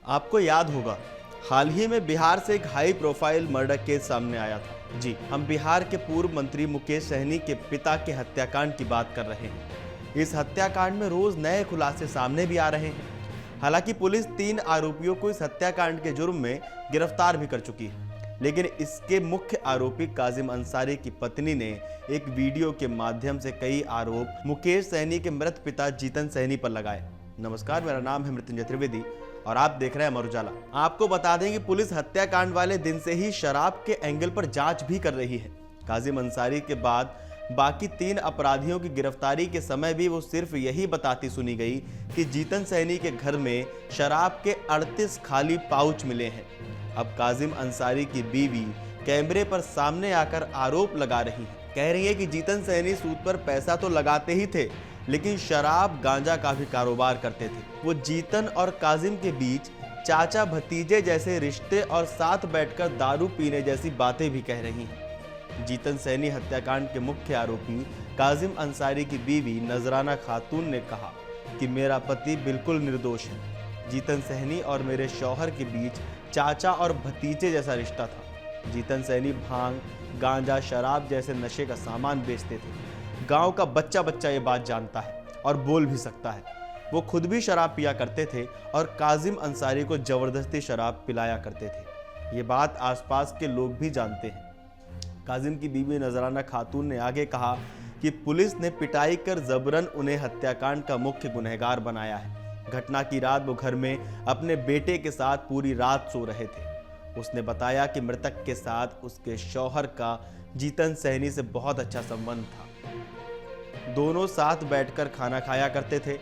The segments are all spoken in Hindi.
आपको याद होगा, हाल ही में बिहार से एक हाई प्रोफाइल मर्डर केस सामने आया था। जी, हम बिहार के पूर्व मंत्री मुकेश सहनी के पिता के हत्याकांड की बात कर रहे हैं। इस हत्याकांड में रोज नए खुलासे सामने भी आ रहे हैं। हालांकि पुलिस 3 आरोपियों को इस हत्याकांड के जुर्म में गिरफ्तार भी कर चुकी है, लेकिन इसके मुख्य आरोपी काजिम अंसारी की पत्नी ने एक वीडियो के माध्यम से कई आरोप मुकेश सहनी के मृत पिता जीतन सहनी पर लगाए। नमस्कार, मेरा नाम है मृत्युंजय त्रिवेदी और आप देख रहे हैं अमर उजाला। आपको बता दें कि पुलिस हत्याकांड वाले दिन से ही शराब के एंगल पर जांच भी कर रही है। काजिम अंसारी के बाद बाकी 3 अपराधियों की गिरफ्तारी के समय भी वो सिर्फ यही बताती सुनी गई कि जीतन सहनी के घर में शराब के 38 खाली पाउच मिले हैं। अब काजिम अंसारी की बीवी कैमरे पर सामने आकर आरोप लगा रही है। कह रही है कि जीतन सहनी सूद पर पैसा तो लगाते ही थे, लेकिन शराब गांजा का भी कारोबार करते थे। वो जीतन और काजिम के बीच चाचा भतीजे जैसे रिश्ते और साथ बैठकर दारू पीने जैसी बातें भी कह रही हैं। जीतन सहनी हत्याकांड के मुख्य आरोपी काजिम अंसारी की बीवी नजराना खातून ने कहा कि मेरा पति बिल्कुल निर्दोष है। जीतन सहनी और मेरे शौहर के बीच चाचा और भतीजे जैसा रिश्ता था। जीतन सहनी भांग, गांजा, शराब जैसे नशे का सामान बेचते थे। गांव का बच्चा बच्चा ये बात जानता है और बोल भी सकता है। वो खुद भी शराब पिया करते थे और काजिम अंसारी को जबरदस्ती शराब पिलाया करते थे। ये बात आसपास के लोग भी जानते हैं। काजिम की बीवी नजराना खातून ने आगे कहा कि पुलिस ने पिटाई कर जबरन उन्हें हत्याकांड का मुख्य गुनहगार बनाया है। घटना की रात वो घर में अपने बेटे के साथ पूरी रात सो रहे थे। उसने बताया कि मृतक के साथ उसके शौहर का जीतन सहनी से बहुत अच्छा संबंध था। दोनों साथ बैठकर खाना खाया करते थे।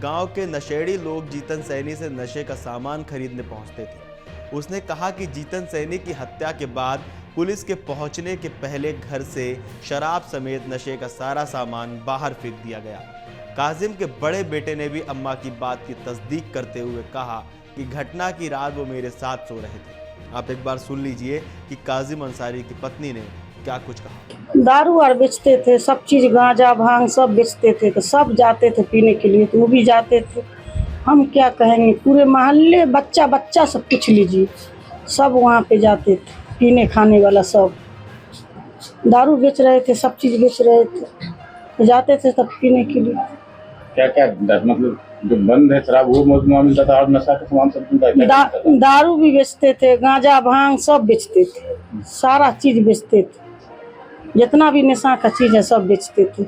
गांव के नशेड़ी लोग जीतन सहनी से नशे का सामान खरीदने पहुंचते थे। उसने कहा कि जीतन सहनी की हत्या के बाद पुलिस के पहुंचने के पहले घर से शराब समेत नशे का सारा सामान बाहर फेंक दिया गया। काजिम के बड़े बेटे ने भी अम्मा की बात की तस्दीक करते हुए कहा कि घटना की रात वो मेरे साथ सो रहे थे। आप एक बार सुन लीजिए कि काजिम अंसारी की पत्नी ने क्या कुछ कहा। दारू और बेचते थे, सब चीज़ गांजा भांग सब बेचते थे, तो सब जाते थे पीने के लिए, तो वो भी जाते थे। हम क्या कहेंगे, पूरे मोहल्ले बच्चा बच्चा सब पूछ लीजिए, सब वहाँ पे जाते थे पीने खाने वाला। सब दारू बेच रहे थे, सब चीज़ बेच रहे थे, तो जाते थे सब पीने के लिए। क्या क्या मतलब जो बंद है शराब वो मौजूद मिलता था और नशा का सामान सब मिलता था? दारू भी बेचते थे, गांजा भांग सब बेचते थे, सारा चीज़ बेचते थे, जितना भी नशा का चीज़ है सब बेचते थे।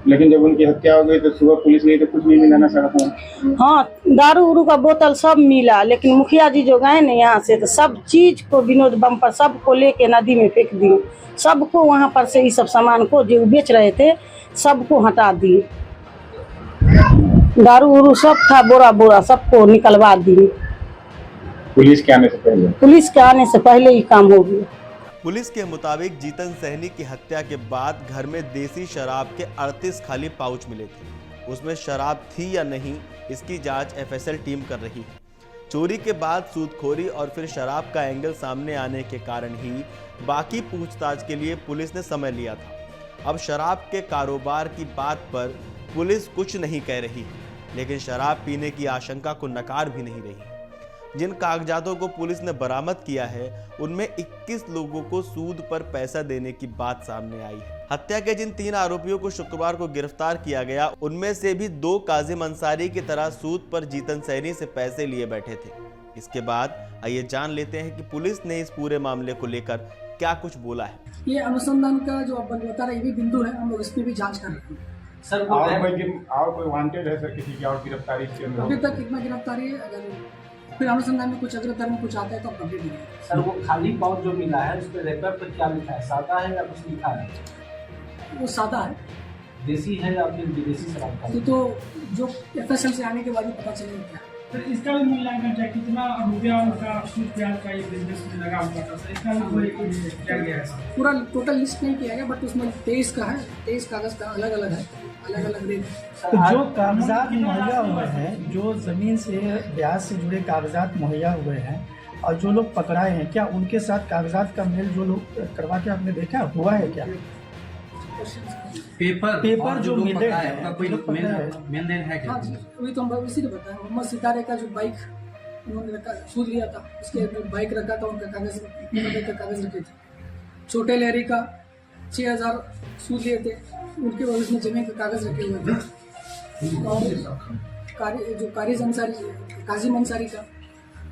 लेकिन जब उनकी हत्या हो गई तो सुबह पुलिस गई तो कुछ नहीं मिला नशा का सामान? हाँ, दारू उरू का बोतल सब मिला, लेकिन मुखिया जी जो गए ना यहाँ से, तो सब चीज़ को विनोद बम पर सबको लेके नदी में फेंक दिए। सबको वहाँ पर से ये सब सामान को जो बेच रहे थे सबको हटा दिए। दारू उरू सब था, बोरा बोरा सबको निकलवा दिए। पुलिस के आने से पहले? पुलिस के आने से पहले ही काम हो गया। पुलिस के मुताबिक जीतन सहनी की हत्या के बाद घर में देसी शराब के 38 खाली पाउच मिले थे। उसमें शराब थी या नहीं, इसकी जांच एफएसएल टीम कर रही है। चोरी के बाद सूदखोरी और फिर शराब का एंगल सामने आने के कारण ही बाकी पूछताछ के लिए पुलिस ने समय लिया था। अब शराब के कारोबार की बात पर पुलिस कुछ नहीं कह रही है, लेकिन शराब पीने की आशंका को नकार भी नहीं रही। जिन कागजातों को पुलिस ने बरामद किया है उनमें 21 लोगों को सूद पर पैसा देने की बात सामने आई है। हत्या के जिन 3 आरोपियों को शुक्रवार को गिरफ्तार किया गया उनमें से भी 2 काजिम अंसारी की तरह सूद पर जीतन सहनी से पैसे लिए बैठे थे। इसके बाद आइए जान लेते हैं कि पुलिस ने इस पूरे मामले को लेकर क्या कुछ बोला है। ये अनुसंधान का जो आप बता रहे ये भी बिंदु है, हम लोग इस पे भी जांच कर रहे हैं। सर और कोई वांटेड है सर किसी की और गिरफ्तारी इसके अंदर? अभी तक कितना गिरफ्तारी है, अगर फिर अनुसंधान में कुछ अग्रतर में कुछ आता है तो आप कंप्लीट करेंगे। सर वो खाली पाउच जो मिला है उस पर रेपर पर क्या लिखा है, सादा है या कुछ लिखा है? वो सादा है, देसी है या फिर विदेशी शराब का? तो जो एफएसएल से आने के बाद ही पता चलेगा क्या। सर इसका भी मूल्यांकन चाहिए, कितना रुपया उनका सूद ब्याज का ये बिजनेस में लगा हुआ था, सर इसका भी कोई किया गया है? पूरा टोटल लिस्ट नहीं किया गया, बट उसमें 23 का है, 23 कागज का अलग अलग है, अलग अलग रेट। तो जो कागजात मुहैया हुए हैं, जो ज़मीन से ब्याज से जुड़े कागजात मुहैया हुए हैं और जो लोग पकड़ाए हैं, क्या उनके साथ कागजात का मेल जो लोग करवा के आपने देखा हुआ है क्या? क्वेश्चन। पेपर जो मिले हैं, आपका कोई लोग पता है। मेन देन है क्या? हाँ जी, अभी तो हम इसी ने बताया, मोहम्मद सितारे का जो बाइक उन्होंने रखा, सूद लिया था, उसके जो बाइक रखा था उनका कागज रखे थे। छोटे लहरी का 6,000 सूद लिए थे, उनके उसमें जमीन का कागज रखे हुए थे। और जो काजिम अंसारी का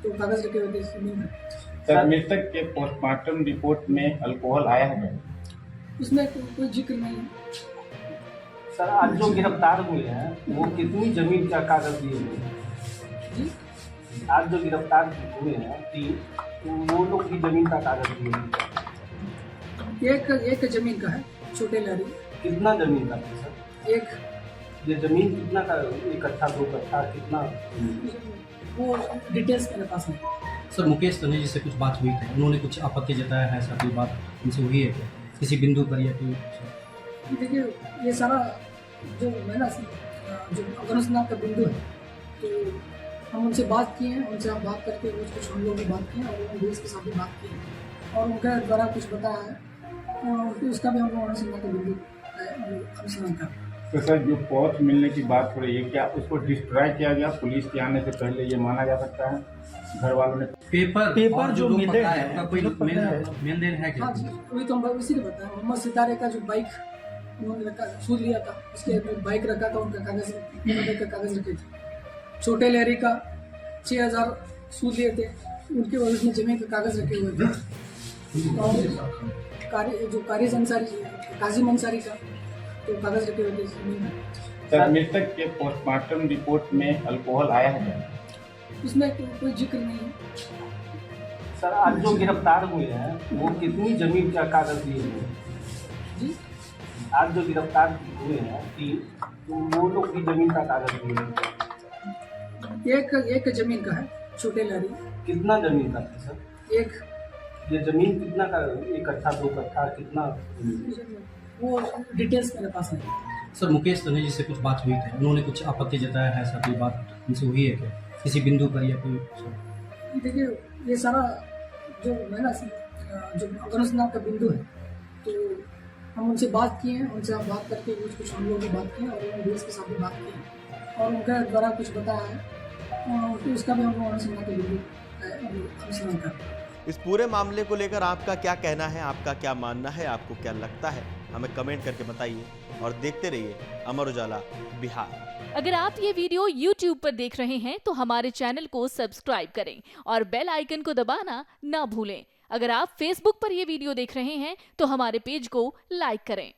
तो कागज रखे हुए थे जमीन का। सर, मृतक के पोस्टमार्टम रिपोर्ट में अल्कोहल आया है क्या? उसमें कोई जिक्र नहीं है। सर, आज जो गिरफ्तार हुए हैं वो कितनी जमीन का कागज दिए हुए हैं? जी, आज जो गिरफ्तार हुए हैं तीन, वो लोग की जमीन का कागज दिए हुए हैं। एक जमीन का है, छोटे लहरी। कितना जमीन का है सर? एक ये जमीन कितना का, 1 कट्ठा 2 कट्ठा कितना? वो डिटेल्स मेरे पास है। सर, मुकेश सहनी जी से कुछ बात हुई थी, उन्होंने कुछ आपत्ति जताया है, ऐसा कोई बात उनसे हुई है क्या किसी बिंदु पर या कोई? देखिए, ये सारा जो है ना, जो अफगानिस्तान का बिंदु है, तो हम उनसे बात किए हैं, उनसे हम बात करके कुछ हम लोग भी बात किए और उन्होंने देश के साथ भी बात की है और उनके द्वारा कुछ बताया है, तो उसका भी हम लोग अनुसंधान का बिंदु अनुसंधान कर रहे हैं। तो सर, जो पौध मिलने की बात हो रही है, क्या उसको डिस्ट्रॉय किया गया पुलिस के आने से पहले, ये माना जा सकता है? घर वालों ने पेपर जो मिले हैं, आपका कोई लोग पता है। मेन देन है क्या? हाँ जी, अभी तो हम इसी ने बताया, मोहम्मद सितारे का जो बाइक उन्होंने रखा, सूद लिया था, उसके जो बाइक रखा था उनका कागज रखे थे। छोटे लहरी का 6,000 सूद लिए थे, उनके उसमें जमीन का कागज रखे हुए थे। और जो काजिम अंसारी का तो कागज रखे हुए थे जमीन में। सर, मृतक के पोस्टमार्टम रिपोर्ट में अल्कोहल आया है क्या? उसमें कोई जिक्र नहीं है। सर, आज जो गिरफ्तार हुए हैं वो कितनी जमीन का कागज दिए हुए हैं? जी, आज जो गिरफ्तार हुए हैं तीन, वो लोग की जमीन का कागज दिए हुए हैं। एक जमीन का है, छोटे लहरी। कितना जमीन का है सर? एक ये जमीन कितना का, 1 कट्ठा 2 कट्ठा कितना? वो डिटेल्स मेरे पास है। सर, मुकेश सहनी जी से कुछ बात हुई थी, उन्होंने कुछ आपत्ति जताया है, ऐसा कोई बात उनसे हुई है क्या किसी बिंदु पर या कोई? देखिए, ये सारा जो है ना, जो अफगानिस्तान का बिंदु है, तो हम उनसे बात किए हैं, उनसे हम बात करके कुछ हम लोग भी बात किए और उन्होंने देश के साथ भी बात की है और उनके द्वारा कुछ बताया है, तो उसका भी हम लोग अनुसंधान का बिंदु अनुसंधान कर रहे हैं। इस पूरे मामले को लेकर आपका क्या कहना है, आपका क्या मानना है, आपको क्या लगता है, हमें कमेंट करके बताइए और देखते रहिए अमर उजाला बिहार। अगर आप ये वीडियो YouTube पर देख रहे हैं तो हमारे चैनल को सब्सक्राइब करें और बेल आइकन को दबाना ना भूलें। अगर आप Facebook पर ये वीडियो देख रहे हैं तो हमारे पेज को लाइक करें।